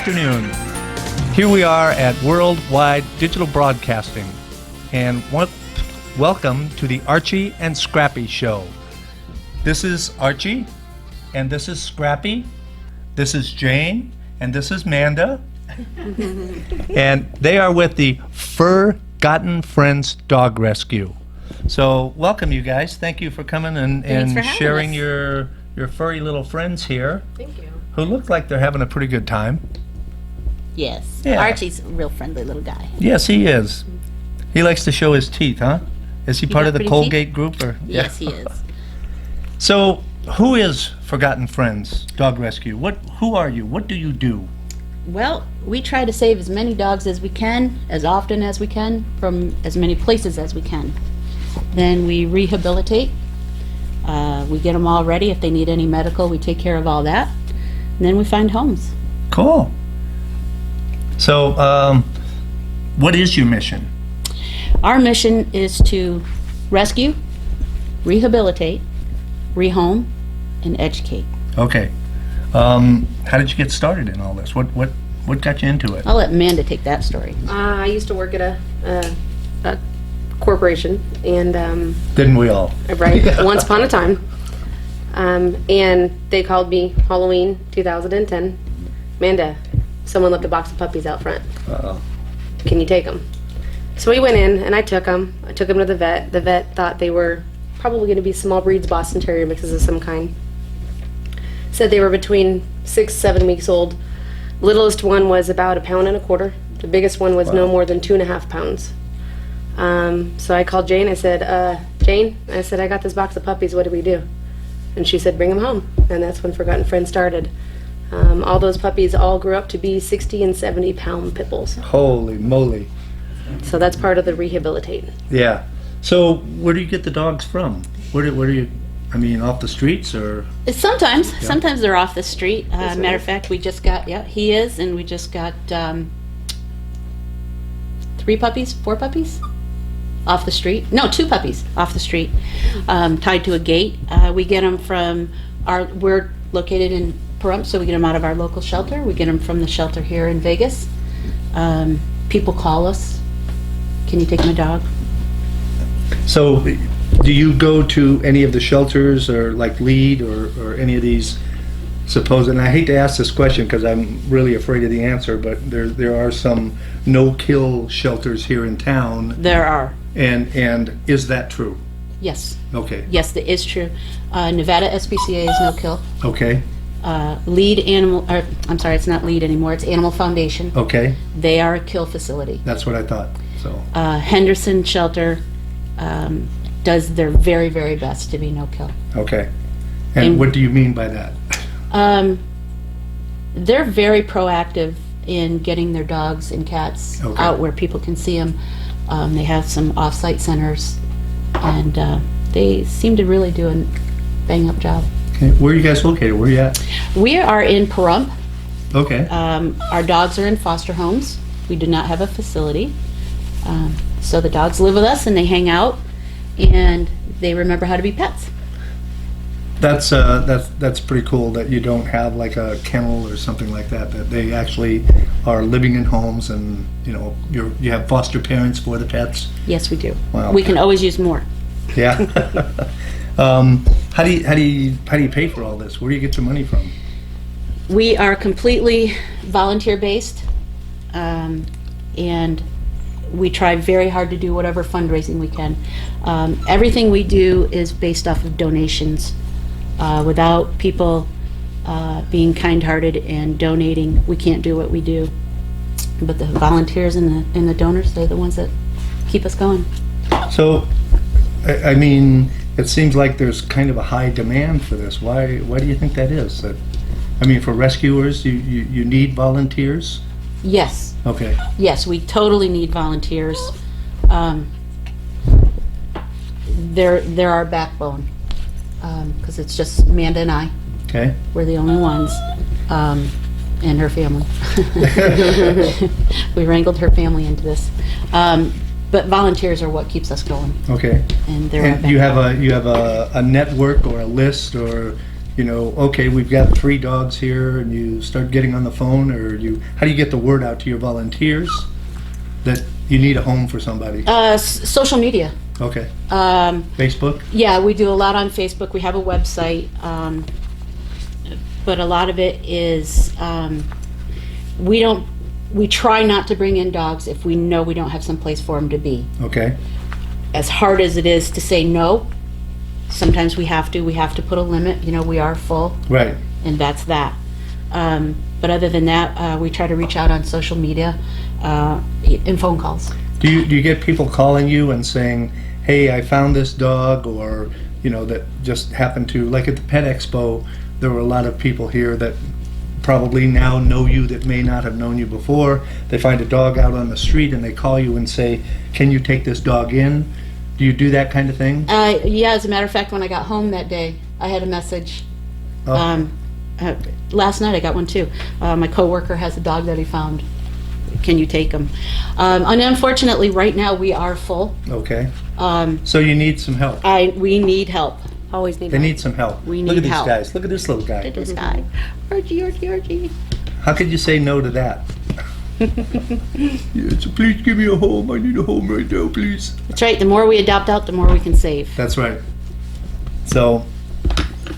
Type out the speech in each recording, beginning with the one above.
afternoon. Here we are at Worldwide Digital Broadcasting, and welcome to the Archie and Scrappy Show. This is Archie, and this is Scrappy, this is Jane, and this is Manda, and they are with the Furgotten Friends Dog Rescue. So welcome, you guys. Thank you for coming and sharing your furry little friends here. Thank you. Who look like they're having a pretty good time. Yes. Yeah. Archie's a real friendly little guy. Yes, he is. He likes to show his teeth, huh? Is he part got of the pretty Colgate group? Or Yes, he is. So, who is Furgotten Friends Dog Rescue? Who are you? What do you do? Well, we try to save as many dogs as we can, as often as we can, from as many places as we can. Then we rehabilitate. We get them all ready. If they need any medical, we take care of all that. And then we find homes. Cool. So, what is your mission? Our mission is to rescue, rehabilitate, rehome, and educate. Okay. How did you get started in all this? What got you into it? I'll let Amanda take that story. I used to work at a corporation, and Didn't we all? right once upon a time, and they called me Halloween 2010. Amanda, someone left a box of puppies out front. Uh-oh. Can you take them? So we went in, and I took them. I took them to the vet. The vet thought they were probably going to be small breeds Boston Terrier mixes of some kind. Said they were between 6-7 weeks old. Littlest one was about 1.25 pounds. The biggest one was no more than 2.5 pounds. So I called Jane. I said, Jane, I got this box of puppies. What do we do? And she said, bring them home. And that's when Furgotten Friends started. All those puppies all grew up to be 60 and 70 pound pit bulls. Holy moly. So that's part of the rehabilitate. Yeah. So, where do you get the dogs from? Where do you, off the streets or? Sometimes they're off the street. This Matter one? of fact, we just got, he is, and we just got 4 puppies off the street. No, 2 puppies off the street, tied to a gate. We get them from we're located in Pahrump, so we get them out of our local shelter. We get them from the shelter here in Vegas. People call us, can you take my dog? So, do you go to any of the shelters or like LEAD or any of these supposed, and I hate to ask this question because I'm really afraid of the answer, but there are some no-kill shelters here in town. There are. And is that true? Yes. Okay. Yes, that is true. Nevada SPCA is no kill. Okay. LEAD Animal, I'm sorry, it's not LEAD anymore, it's Animal Foundation. Okay. They are a kill facility. That's what I thought. So. Henderson Shelter does their very, very best to be no kill. Okay. And what do you mean by that? They're very proactive in getting their dogs and cats out where people can see them. They have some off-site centers, and they seem to really do a bang-up job. Okay. Where are you guys located? Where are you at? We are in Pahrump. Okay. Our dogs are in foster homes. We do not have a facility. So the dogs live with us, and they hang out, and they remember how to be pets. That's pretty cool that you don't have like a kennel or something like that. That they actually are living in homes, and you have foster parents for the pets. Yes, we do. Wow. We can always use more. Yeah. How do you pay for all this? Where do you get your money from? We are completely volunteer based, and we try very hard to do whatever fundraising we can. Everything we do is based off of donations. Without people being kind-hearted and donating, we can't do what we do. But the volunteers and the donors, they're the ones that keep us going. So, it seems like there's kind of a high demand for this. Why do you think that is? For rescuers, you need volunteers? Yes. Okay. Yes, we totally need volunteers. They're our backbone, because it's just Amanda and I. Okay. We're the only ones, and her family. We wrangled her family into this. But volunteers are what keeps us going. Okay. And they're And you have a network or a list, or okay, we've got 3 dogs here, and you start getting on the phone, or how do you get the word out to your volunteers that you need a home for somebody? Social media. Okay. Um, Facebook? Yeah, we do a lot on Facebook. We have a website, but a lot of it is we try not to bring in dogs if we know we don't have some place for them to be. Okay. As hard as it is to say no, sometimes we have to put a limit. We are full, Right. and that's that. But other than that, we try to reach out on social media and phone calls. Do you get people calling you and saying, hey, I found this dog, or, that just happened to, like at the Pet Expo, there were a lot of people here that probably now know you that may not have known you before. They find a dog out on the street and they call you and say, can you take this dog in? Do you do that kind of thing? Yeah, as a matter of fact, when I got home that day, I had a message. Oh. Last night I got one too. My coworker has a dog that he found. Can you take him? And unfortunately, right now we are full. Okay. So you need some help. We need help. Always need They help. need some help. We Look need at these help. guys. Look at this little guy. Look at this guy. Archie. How could you say no to that? Yeah, so please give me a home. I need a home right now, please. That's right. The more we adopt out, the more we can save. That's right. So,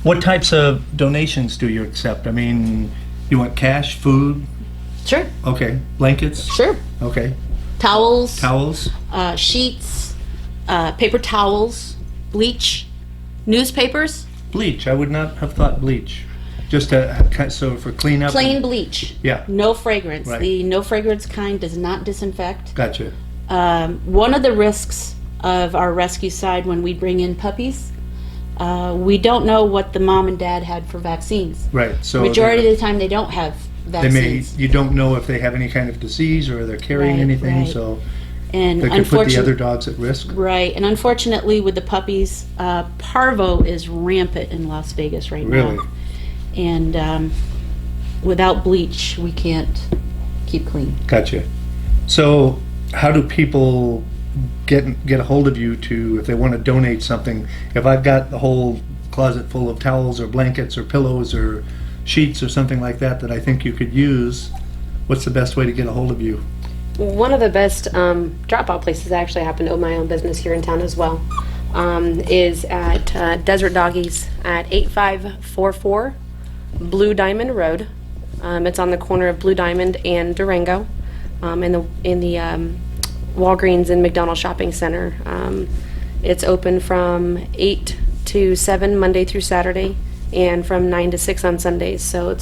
what types of donations do you accept? I mean, you want cash, food? Sure. Okay. Blankets? Sure. Okay. Towels. Towels? Sheets. Paper towels. Bleach. Newspapers. Bleach. I would not have thought bleach. Just so for cleanup? Plain bleach. Yeah. No fragrance. Right. The no fragrance kind does not disinfect. Gotcha. One of the risks of our rescue side when we bring in puppies, we don't know what the mom and dad had for vaccines. Right. So Majority of the time they don't have they may. vaccines. You don't know if they have any kind of disease or they're carrying Right, anything, right. so And that could put the other unfortunately, dogs at risk. right, and unfortunately with the puppies, parvo is rampant in Las Vegas right Really? now. And without bleach, we can't keep clean. Gotcha. So, how do people get a hold of you if they want to donate something? If I've got the whole closet full of towels or blankets or pillows or sheets or something like that I think you could use, what's the best way to get a hold of you? One of the best drop-off places, I actually happen to own my own business here in town as well, is at Desert Doggies at 8544 Blue Diamond Road. It's on the corner of Blue Diamond and Durango, in the Walgreens and McDonald Shopping Center. It's open from 8 to 7 Monday through Saturday, and from 9 to 6 on Sundays. So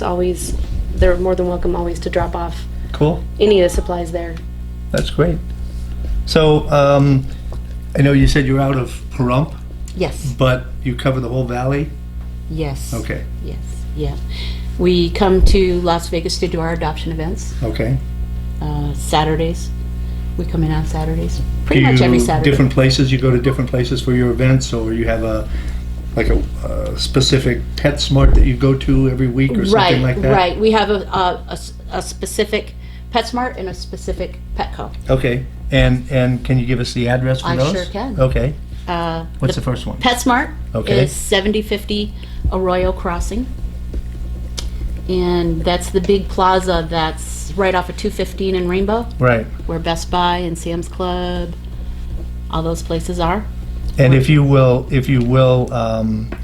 they're more than welcome always to drop off Cool. any of the supplies there. That's great. So, I know you said you're out of Pahrump, Yes, but you cover the whole valley? yes. Okay. Yes, yeah. We come to Las Vegas to do our adoption events, Okay. Saturdays. We come in on Saturdays, Do pretty much every Saturday. different places? You go to different places for your events, or you have a specific PetSmart that you go to every week or something like that? Right. We have a specific PetSmart and a specific Petco. Okay. And can you give us the address for I those? sure can. Okay. What's the first one? PetSmart Okay. is 7050 Arroyo Crossing. And that's the big plaza that's right off of 215 in Rainbow, Right. where Best Buy and Sam's Club, all those places are. And if you will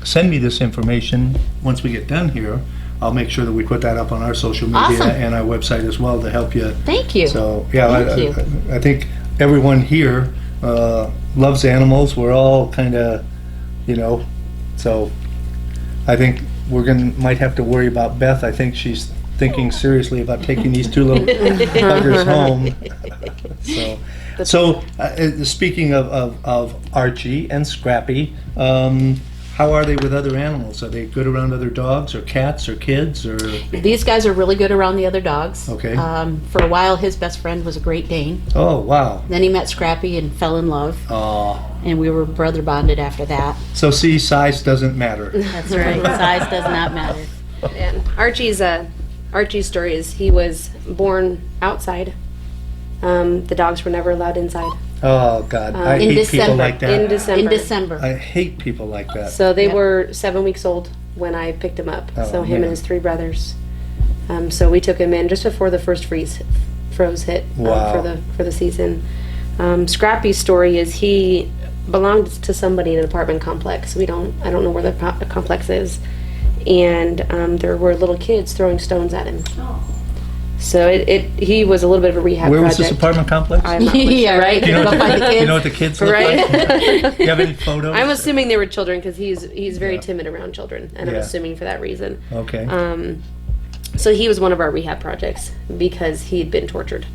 send me this information once we get done here, I'll make sure that we put that up on our social media Awesome. and our website as well to help you. Thank you. So, yeah, Thank you. I think everyone here loves animals. We're all kind of, so I think might have to worry about Beth. I think she's thinking seriously about taking these two little buggers home. So, speaking of Archie and Scrappy, how are they with other animals? Are they good around other dogs or cats or kids or? These guys are really good around the other dogs. Okay. For a while, his best friend was a Great Dane. Oh, wow. Then he met Scrappy and fell in love, Oh. and we were brother bonded after that. So see, size doesn't matter. That's right. Size does not matter. And Archie's story is he was born outside. The dogs were never allowed inside. Oh, God. I in hate people December. like that. In December. In December. I hate people like that. So they Yep. were 7 weeks old when I picked him up. Oh, So him man. and his 3 brothers. So we took him in just before the first froze hit Wow. for the season. Scrappy's story is he belonged to somebody in an apartment complex. I don't know where the complex is, and there were little kids throwing stones at him. So he was a little bit of a rehab Where was project. this apartment complex? I'm not quite Yeah, sure. right. Do you know, Go find the do you kids. know what the kids look Right. like? Do you have any photos? I'm assuming they were children because he's very Yeah. timid around children, and I'm Yeah. assuming for that reason. Okay. So he was one of our rehab projects because he'd been tortured.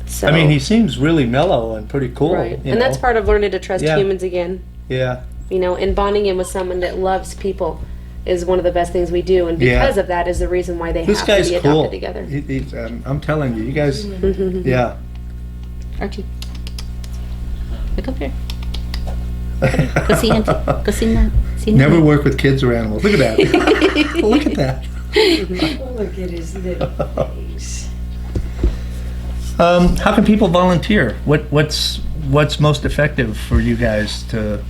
So, I mean, he seems really mellow and pretty cool. right, you and that's know? part of learning to trust Yeah. humans again. Yeah. And bonding in with someone that loves people is one of the best things we do, and Yeah. because of that is the reason why they This have guy's to be cool. adopted together. I'm telling you guys, yeah. Archie. Look up here. Go see Auntie. Go see Nan. See Nan. Never work with kids or animals. Look at that. Look at that. Look at his little face. How can people volunteer? What's most effective for you guys to,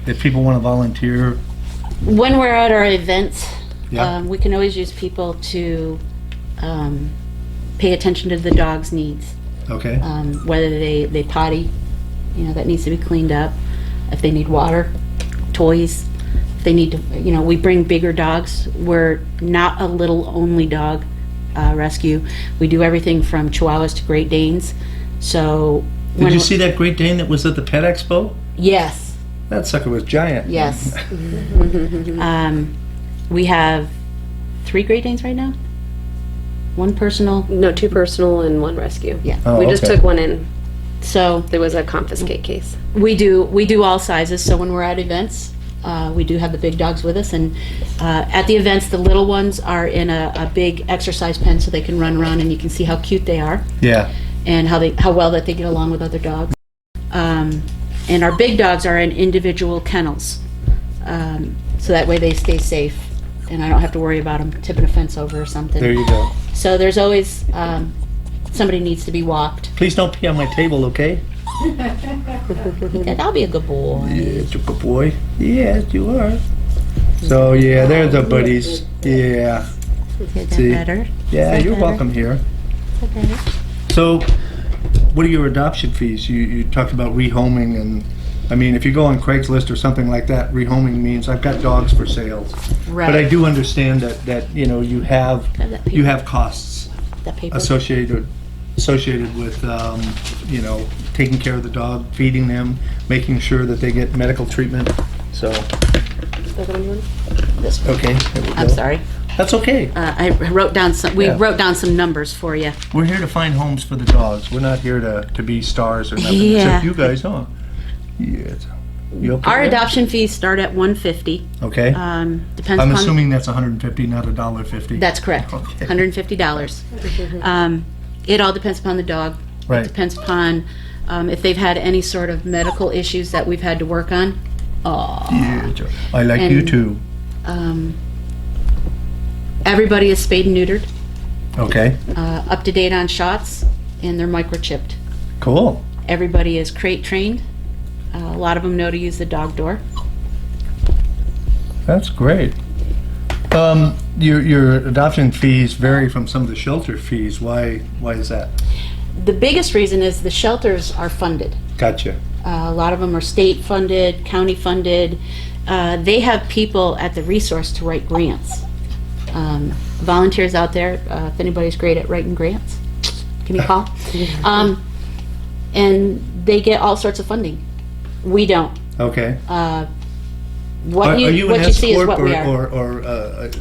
if people want to volunteer? When we're at our events, Yeah. we can always use people to pay attention to the dog's needs. Okay. Whether they potty, that needs to be cleaned up. If they need water, toys, if they need to, we bring bigger dogs. We're not a little only dog rescue. We do everything from Chihuahuas to Great Danes. So Did you see that Great Dane that was at the Pet Expo? Yes, That sucker was giant. yes. We have 3 Great Danes right now. 1 personal. No, 2 personal and 1 rescue. Yeah. Oh, We just okay. took one in. So There was a confiscate case. we do all sizes. So when we're at events, we do have the big dogs with us, and at the events, the little ones are in a big exercise pen, so they can run around, and you can see how cute they are Yeah. and how well that they get along with other dogs. And our big dogs are in individual kennels, so that way they stay safe, and I don't have to worry about them tipping a fence over or something. There you go. So there's always somebody needs to be walked. Please don't pee on my table, okay? He said, "I'll be a good boy." Yeah, you're a good boy. Yes, you are. So yeah, there's the buddies. Yeah. Is that See. better? Yeah, that you're better? welcome here. Is that better? So, what are your adoption fees? You talked about rehoming, and I mean, if you go on Craigslist or something like that, rehoming means I've got dogs for sales. Right. But I do understand that you have Have that paper. you have costs That paper. associated with taking care of the dog, feeding them, making sure that they get medical treatment. So Is that the one you want? This one. okay, there we go. I'm sorry. That's okay. I wrote down some. We Yeah. wrote down some numbers for you. We're here to find homes for the dogs. We're not here to be stars or nothing. Yeah. Except you guys, huh? Yes. You okay Our there? adoption fees start at $150. Okay. Depends I'm upon. assuming that's $150, not $1.50. That's correct. Okay. $150. It all depends upon the dog. Right. It depends upon if they've had any sort of medical issues that we've had to work on. Oh. Yeah, Joe. I like you And- too. Everybody is spayed and neutered, Okay. up to date on shots, and they're microchipped. Cool. Everybody is crate trained. A lot of them know to use the dog door. That's great. Your adoption fees vary from some of the shelter fees. Why is that? The biggest reason is the shelters are funded. Gotcha. A lot of them are state funded, county funded. They have people at the resource to write grants. Volunteers out there, if anybody's great at writing grants, give me a call. And they get all sorts of funding. We don't. Okay. What Are you what an you see is S-corp what we are. or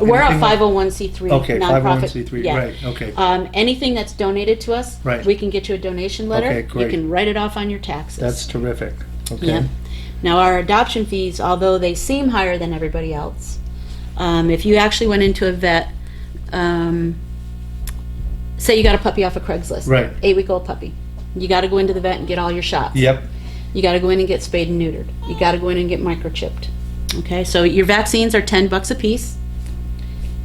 We're a anything like- 501c3 Okay, nonprofit. 501c3, Yeah. right, okay. Anything that's donated to us, Right. we can get you a donation letter. Okay, You great. can write it off on your taxes. That's terrific. Okay. Yeah. Now, our adoption fees, although they seem higher than everybody else, if you actually went into a vet, say you got a puppy off of Craigslist, Right. 8-week-old puppy, you got to go into the vet and get all your shots. Yep. You got to go in and get spayed and neutered. You got to go in and get microchipped. Okay, so your vaccines are $10 a piece,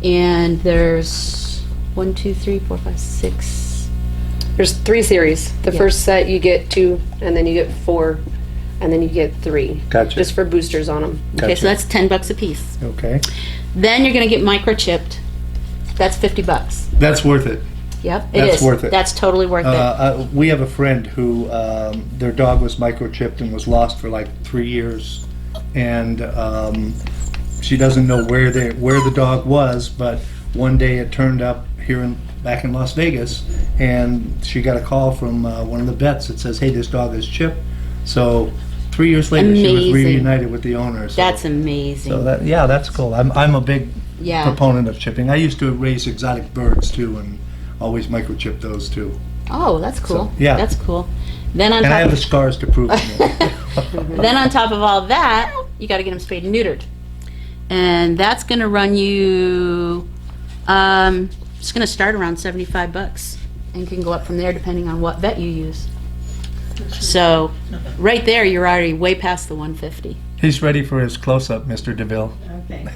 and there's 1, 2, 3, 4, 5, 6, There's 3 series. The Yeah. first set you get 2, and then you get 4, and then you get 3. Gotcha. Just for boosters on them. Okay, Gotcha. so that's $10 a piece. Okay. Then you're gonna get microchipped. That's $50. That's worth it. Yep, it That's is. worth it. That's totally worth it. We have a friend who their dog was microchipped and was lost for like 3 years, and she doesn't know where the dog was. But one day it turned up back in Las Vegas, and she got a call from one of the vets that says, "Hey, this dog is chipped." So 3 years later, she was Amazing. reunited with the owner. So, That's amazing. so that's cool. I'm a big Yeah. proponent of chipping. I used to raise exotic birds too, and always microchip those too. Oh, that's cool. So, yeah. That's cool. Then on And I top have the scars to prove it. then on top of all that, you got to get them spayed and neutered, and that's going to run you. It's going to start around $75, and can go up from there depending on what vet you use. So, right there, you're already way past the 150. He's ready for his close-up, Mr. DeVille. Okay.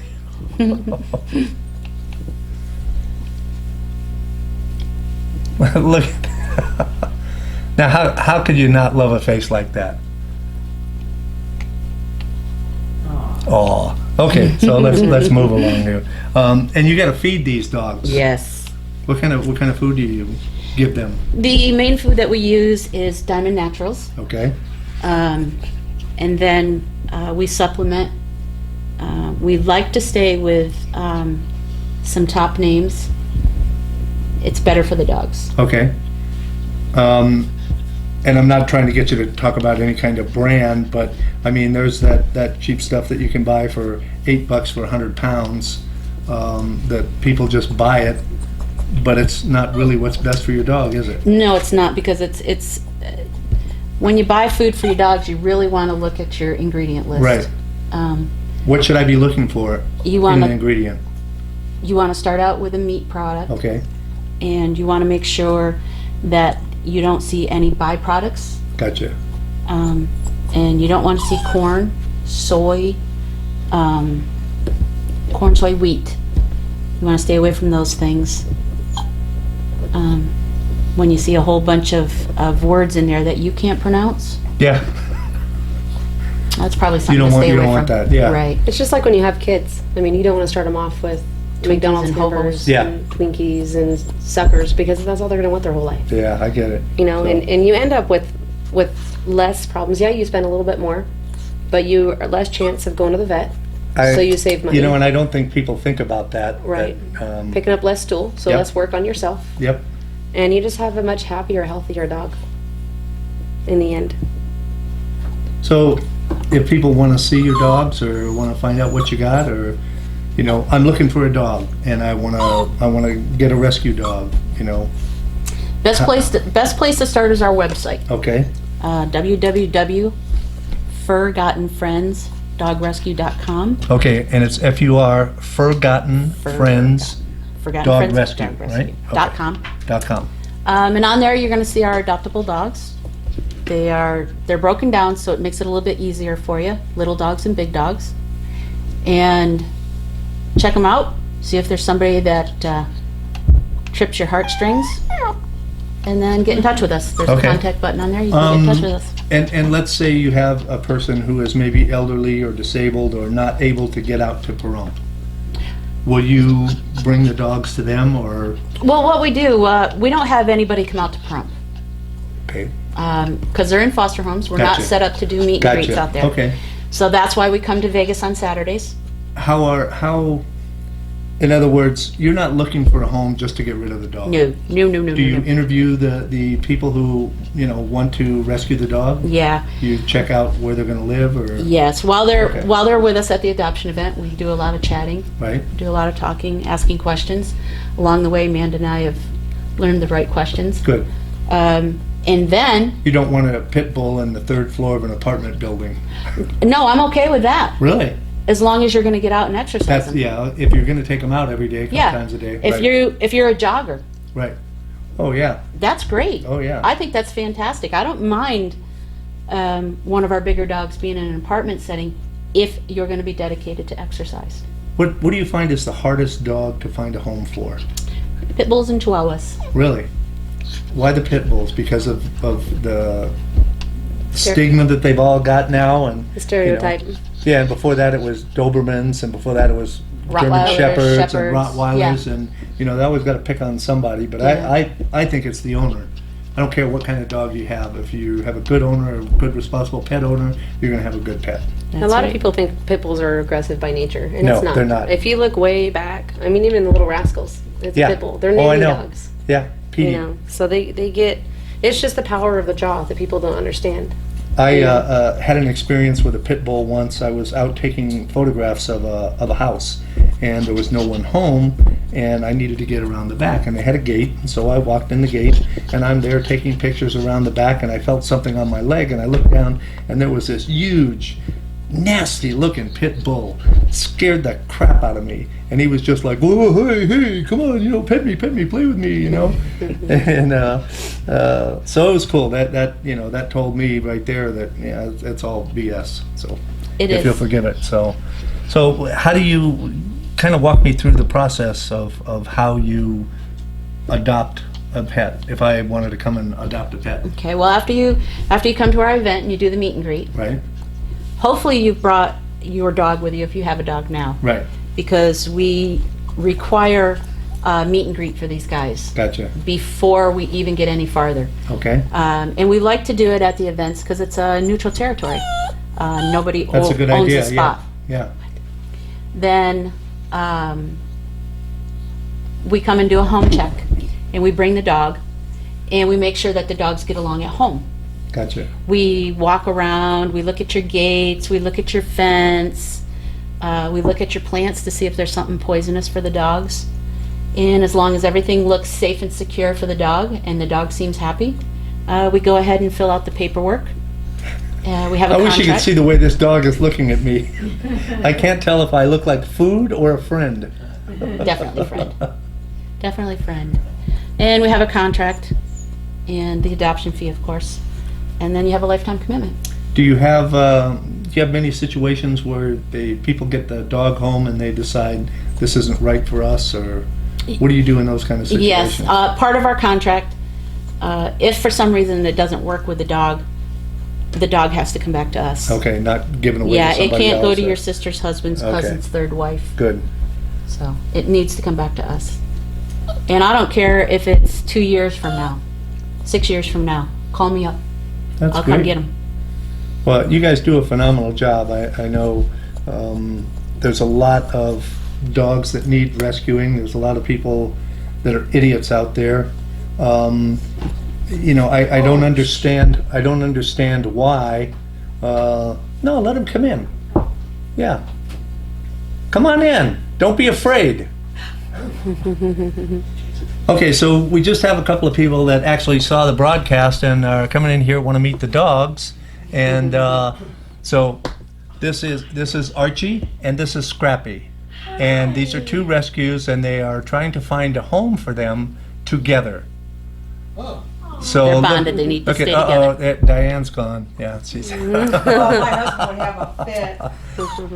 Look. Now, how could you not love a face like that? Oh. Okay, so let's move along here. And you got to feed these dogs. Yes. What kind of food do you give them? The main food that we use is Diamond Naturals. Okay. And then we supplement. We like to stay with some top names. It's better for the dogs. Okay. And I'm not trying to get you to talk about any kind of brand, but I mean, there's that cheap stuff that you can buy for $8 for 100 pounds, that people just buy it, but it's not really what's best for your dog, is it? No, it's not, because it's when you buy food for your dogs, you really want to look at your ingredient list. Right. What should I be looking for You in want an to ingredient? you want to start out with a meat product, Okay, and you want to make sure that you don't see any byproducts, gotcha. and you don't want to see corn, soy, wheat. You want to stay away from those things. When you see a whole bunch of words in there that you can't pronounce, Yeah, that's probably something don't to want- stay you away don't from. want that, yeah. Right. It's just like when you have kids. I mean, you don't want to start them off with McDonald's and hamburgers Hobos. Yeah. and Twinkies and suckers, because that's all they're going to want their whole life. yeah, I get it. You know, So- and you end up with less problems. Yeah, you spend a little bit more, but you are less chance of going to the vet, so you save money. You know, and I don't think people think about that. Right. that, Picking up less stool, so Yep. less work on yourself, Yep. and you just have a much happier, healthier dog in the end. So, if people want to see your dogs or want to find out what you got, or, you know, I'm looking for a dog and I want to get a rescue dog, you know, Best place to start is our website, okay, www.furgottenfriendsdogrescue.com. okay, and it's Furgotten Friends Dog Rescue, right? Okay. .com. .com. And on there, you're going to see our adoptable dogs. They're broken down, so it makes it a little bit easier for you. Little dogs and big dogs. And check them out. See if there's somebody that trips your heartstrings. And then get in touch with us. There's Okay. a contact button on there. You can get in touch with us. And let's say you have a person who is maybe elderly or disabled or not able to get out to Pahrump. Will you bring the dogs to them, or, Well, what we do, we don't have anybody come out to Pahrump. okay, Because they're in foster homes. We're not Gotcha. set up to do meet and greets gotcha, out there. okay. So that's why we come to Vegas on Saturdays. How, in other words, you're not looking for a home just to get rid of the dog? No. Do you interview the people who, you know, want to rescue the dog? Yeah. You check out where they're gonna live, or, Yes. Okay. While they're with us at the adoption event, we do a lot of chatting, right? do a lot of talking, asking questions. Along the way, Amanda and I have learned the right questions. Good. And then, You don't want a pit bull in the third floor of an apartment building. no, I'm okay with that, Really? as long as you're going to get out and exercise That's, them. yeah, if you're gonna take them out every day, a couple Yeah. times a day. If right, you're a jogger, right. Oh, yeah, that's great. oh, yeah. I think that's fantastic. I don't mind one of our bigger dogs being in an apartment setting if you're going to be dedicated to exercise. What do you find is the hardest dog to find a home for? Pit bulls and chihuahuas. Really? Why the pit bulls? Because of the stigma that they've all got now, and The stereotype. yeah, and before that it was Dobermans, and before that it was German Rottweilers, Shepherds and Shepherds, Rottweilers, yeah. and they always got to pick on somebody. But Yeah. I think it's the owner. I don't care what kind of dog you have. If you have a good owner, a good responsible pet owner, you're going to have a good pet. A lot of people think pit bulls are aggressive by nature, and No, it's not. they're not. If you look way back, I mean, even the little rascals, it's Yeah. a pit bull. They're Oh, I naming know. dogs. Yeah, Petey. So they get. It's just the power of the jaw that people don't understand. I had an experience with a pit bull once. I was out taking photographs of a house, and there was no one home, and I needed to get around the back, and they had a gate, and so I walked in the gate, and I'm there taking pictures around the back, and I felt something on my leg, and I looked down, and there was this huge, nasty-looking pit bull. Scared the crap out of me, and he was just like, "Whoa, hey, come on, pet me, play with me," and so it was cool. That told me right there that it's all BS. So It if is. you'll forgive it. So how do you kind of walk me through the process of how you adopt a pet? If I wanted to come and adopt a pet, Okay, well, after you come to our event and you do the meet and greet, right? hopefully you've brought your dog with you if you have a dog now. Right. Because we require meet and greet for these guys Gotcha. before we even get any farther. Okay. And we like to do it at the events because it's a neutral territory. Nobody That's a good owns idea. the spot. Yeah. Then we come and do a home check, and we bring the dog, and we make sure that the dogs get along at home. Gotcha. We walk around, we look at your gates, we look at your fence, we look at your plants to see if there's something poisonous for the dogs. And as long as everything looks safe and secure for the dog and the dog seems happy, we go ahead and fill out the paperwork. We have a I contract. wish you could see the way this dog is looking at me. I can't tell if I look like food or a friend. Definitely friend. Definitely friend. And we have a contract and the adoption fee, of course. And then you have a lifetime commitment. Do you have many situations where people get the dog home and they decide this isn't right for us, or what do you do in those kind of situations? Yes, part of our contract, if for some reason it doesn't work with the dog has to come back to us. Okay, not given away Yeah, to it somebody can't go else, to or- your sister's husband's Okay. cousin's third wife. Good. So it needs to come back to us. And I don't care if it's 2 years from now, 6 years from now. Call me up. That's I'll great. come get them. Well, you guys do a phenomenal job. I know there's a lot of dogs that need rescuing. There's a lot of people that are idiots out there. I don't understand. I don't understand why. No, let them come in. Yeah, come on in. Don't be afraid. Okay, so we just have a couple of people that actually saw the broadcast and are coming in here, want to meet the dogs, and so this is Archie and this is Scrappy, and these are two rescues, and they are trying to find a home for them together. So They're look- bonded, they need to okay, stay Diane's gone. Yeah, she's. Oh, my husband would have a fit.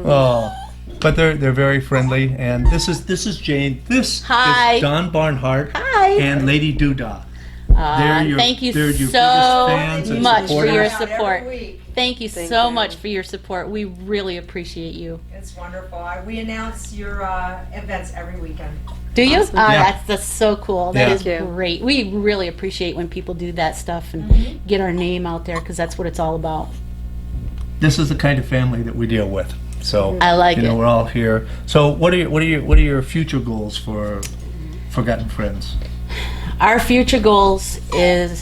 Oh, but they're very friendly, and this is Jane. This Hi. is Don Barnhart. Hi. And Lady Doodah. Thank you they're your so biggest fans and much for your supporters. support. Every week. Thank you Thank so you. much for your support. We really appreciate you. It's wonderful. We announce your events every weekend. Do you? Awesome. Yeah. That's so cool. That Yeah. is Thank you. great. We really appreciate when people do that stuff and get our name out there because that's what it's all about. This is the kind of family that we deal with. So I like you know it. we're all here. So what are your future goals for Forgotten Friends? Our future goals is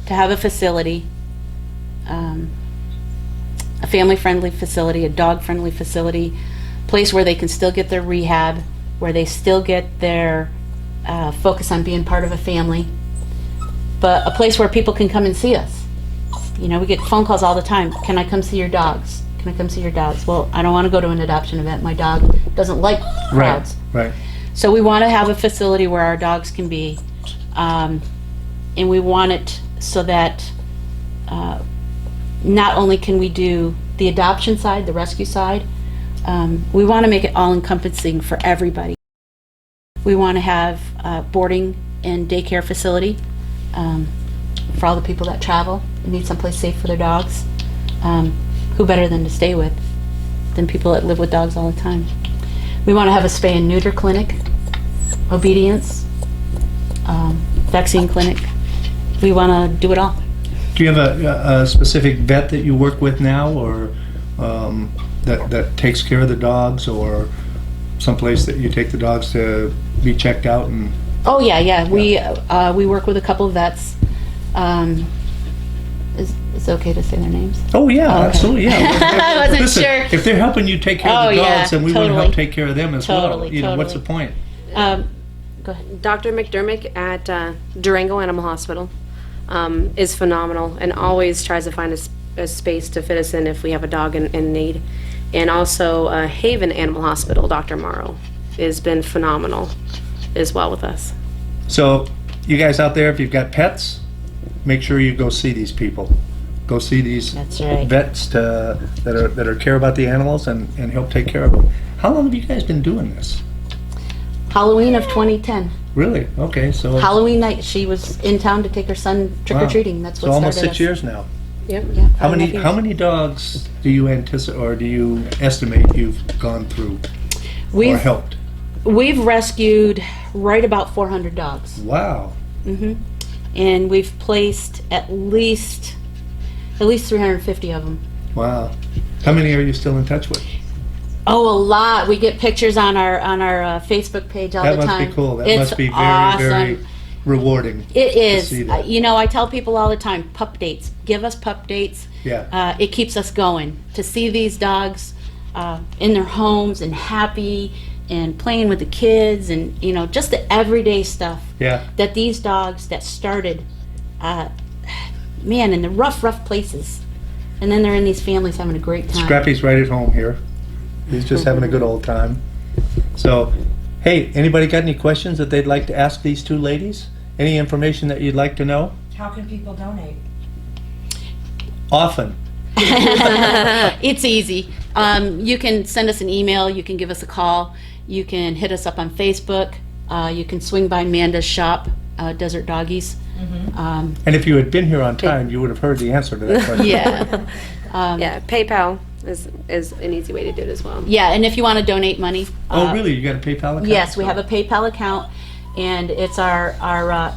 to have a facility, a family-friendly facility, a dog-friendly facility, place where they can still get their rehab, where they still get their focus on being part of a family, but a place where people can come and see us. You know, we get phone calls all the time. Can I come see your dogs? Can I come see your dogs? Well, I don't want to go to an adoption event. My dog doesn't like crowds. Right. So we want to have a facility where our dogs can be, and we want it so that not only can we do the adoption side, the rescue side, we want to make it all-encompassing for everybody. We want to have a boarding and daycare facility for all the people that travel and need someplace safe for their dogs. Who better than to stay with than people that live with dogs all the time? We want to have a spay and neuter clinic, obedience, vaccine clinic. We want to do it all. Do you have a specific vet that you work with now, or that takes care of the dogs, or someplace that you take the dogs to be checked out? And Oh yeah. We work with a couple of vets. Is it okay to say their names? oh yeah, okay. absolutely, yeah. I wasn't Listen, sure. if they're helping you take care of Oh, the yeah, dogs, then we want to totally. help take care of them as well. Totally, You know, what's the totally. point? Go ahead. Dr. McDermott at Durango Animal Hospital is phenomenal and always tries to find a space to fit us in if we have a dog in need. And also Haven Animal Hospital, Dr. Morrow, has been phenomenal as well with us. So, you guys out there, if you've got pets, make sure you go see these people. Go see these That's right. vets that are care about the animals and help take care of them. How long have you guys been doing this? Halloween of 2010. Really? Okay, so Halloween night, she was in town to take her son trick or treating. That's what so almost started 6 us. years now. Yep. Yeah, How 5.5 many years. how many dogs do you anticipate, or do you estimate you've gone through or We've helped? we've rescued right about 400 dogs. Wow. And we've placed at least 350 of them. Wow. How many are you still in touch with? Oh, a lot. We get pictures on our Facebook page all That the must time. be cool. That It's must be very, awesome. very rewarding. It is. see that. You know, I tell people all the time, pup dates. Give us pup dates. Yeah. It keeps us going. To see these dogs in their homes and happy and playing with the kids and, you know, just the everyday stuff Yeah. that these dogs that started, man, in the rough places. And then they're in these families having a great time. Scrappy's right at home here. He's just having a good old time. So, hey, anybody got any questions that they'd like to ask these two ladies? Any information that you'd like to know? How can people donate? Often. It's easy. You can send us an email. You can give us a call. You can hit us up on Facebook. You can swing by Manda's shop, Desert Doggies. And if you had been here on time, you would have heard the answer to that question. Yeah. Yeah, PayPal is an easy way to do it as well. Yeah, and if you want to donate money. Oh, really? You got a PayPal account? Yes, we have a PayPal account, and it's our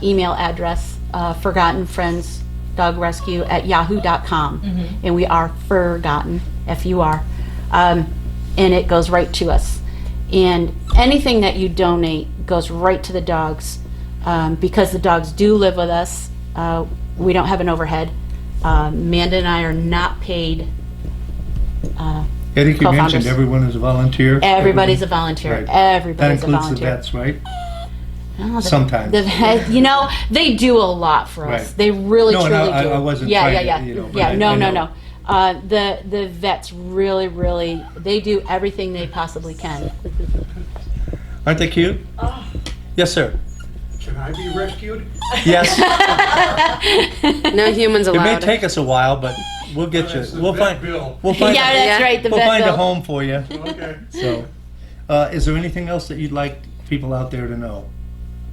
email address, Forgotten Friends Dog Rescue at yahoo.com. And we are Furgotten, F-U-R. And it goes right to us. And anything that you donate goes right to the dogs. Because the dogs do live with us, we don't have an overhead. Amanda and I are not paid. Eddie, you Co-founders. mentioned everyone is a volunteer. Everybody's a volunteer. Right. That Everybody's a includes the volunteer. vets, right? Oh, the- Sometimes. you know, they do a lot for us. Right. They really, No, and truly I do. wasn't yeah, trying yeah, to, yeah, you know, but yeah. I No, no, know. no. The vets really, they do everything they possibly can. Aren't they cute? Oh. Yes, sir. Can I be rescued? Yes. No humans It may allowed. take us a while, but we'll get That's you. the We'll vet find. bill. We'll find. Yeah, that's Yeah. right. The We'll vet find a bill. home for you. Okay. So, is there anything else that you'd like people out there to know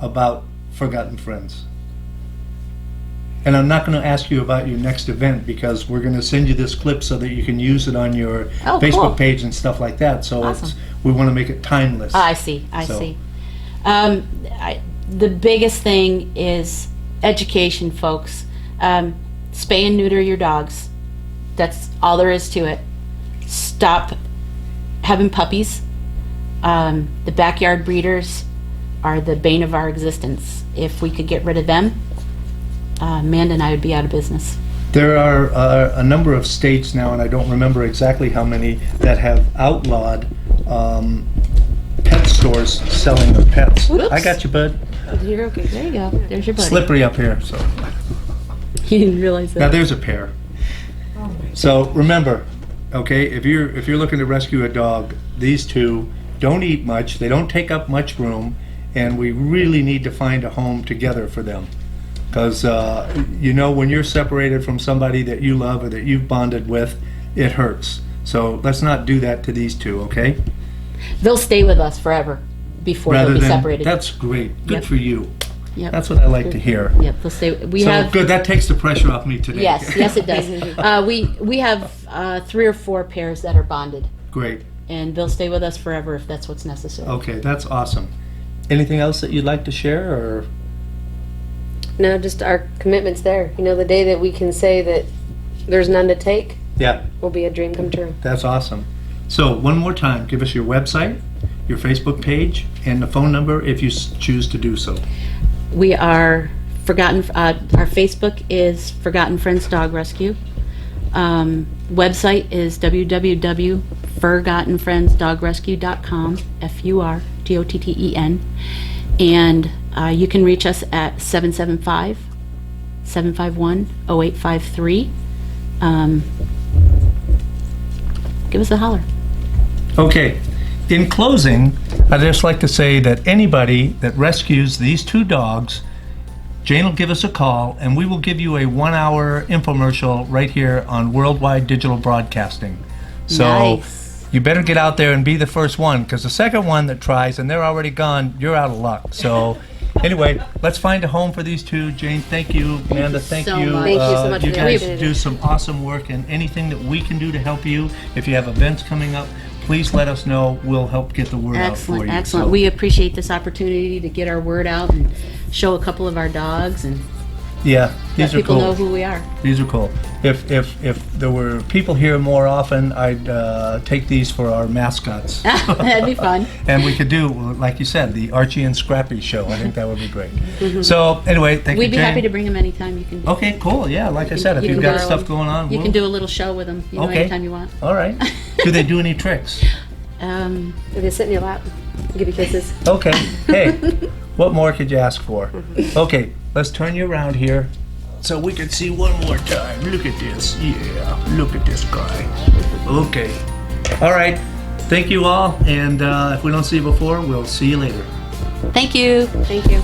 about Forgotten Friends? And I'm not going to ask you about your next event because we're going to send you this clip so that you can use it on your Oh, Facebook cool. page and stuff like that. So Awesome. we want to make it timeless. I see. So- See. The biggest thing is education, folks. Spay and neuter your dogs. That's all there is to it. Stop having puppies. The backyard breeders are the bane of our existence. If we could get rid of them, Amanda and I would be out of business. There are a number of states now, and I don't remember exactly how many, that have outlawed pet stores selling their pets. Whoops. I got you, bud. You're okay. There you go. There's your buddy. Slippery up here. So You didn't realize now that. there's a pair. So remember, okay, if you're looking to rescue a dog, these two don't eat much. They don't take up much room, and we really need to find a home together for them. Because you know, when you're separated from somebody that you love or that you've bonded with, it hurts. So let's not do that to these two, okay? They'll stay with us forever before they'll be separated. That's great. Good Yep. for you. Yep. That's what I like to hear. Yep, they'll stay. We So have good. That takes the pressure off me today. yes, it does. We have 3 or 4 pairs that are bonded, Great. and they'll stay with us forever if that's what's necessary. Okay, that's awesome. Anything else that you'd like to share, or? No, just our commitment's there. You know, the day that we can say that there's none to take Yeah, will be a dream come true. that's awesome. So one more time, give us your website, your Facebook page, and the phone number if you choose to do so. We are Forgotten. Our Facebook is Forgotten Friends Dog Rescue. Website is www.furgottenfriendsdogrescue.com. FURGOTTEN. And you can reach us at 775-751-0853. Give us a holler. Okay, in closing, I'd just like to say that anybody that rescues these 2 dogs, Jane will give us a call and we will give you a 1-hour infomercial right here on Worldwide Digital Broadcasting. So Nice. you better get out there and be the first one, because the second one that tries and they're already gone, you're out of luck. So anyway, let's find a home for these 2. Jane, thank you. Amanda, thank so you. much. Thank you so much You for the guys opportunity. do some awesome work, and anything that we can do to help you, if you have events coming up, please let us know. We'll help get the word out for you. Excellent, excellent. So- We appreciate this opportunity to get our word out and show a couple of our dogs and Yeah, let these are people know cool. who we are. These are cool. If there were people here more often, I'd take these for our mascots. That'd be fun. And we could do, like you said, the Archie and Scrappy show. I think that would be great. So anyway, thank you, We'd be Jane. happy to bring them anytime. You can. Okay, cool. Yeah, like I said, if you you've can got borrow stuff them. going on, You we'll- can do a little show with them. Okay. Anytime you want. All right. Do they do any tricks? If they sit in your lap, give you kisses. Okay. Hey, what more could you ask for? Okay, let's turn you around here so we can see one more time. Look at this. Yeah, look at this guy. Okay. All right. Thank you all, and if we don't see you before, we'll see you later. Thank you. Thank you.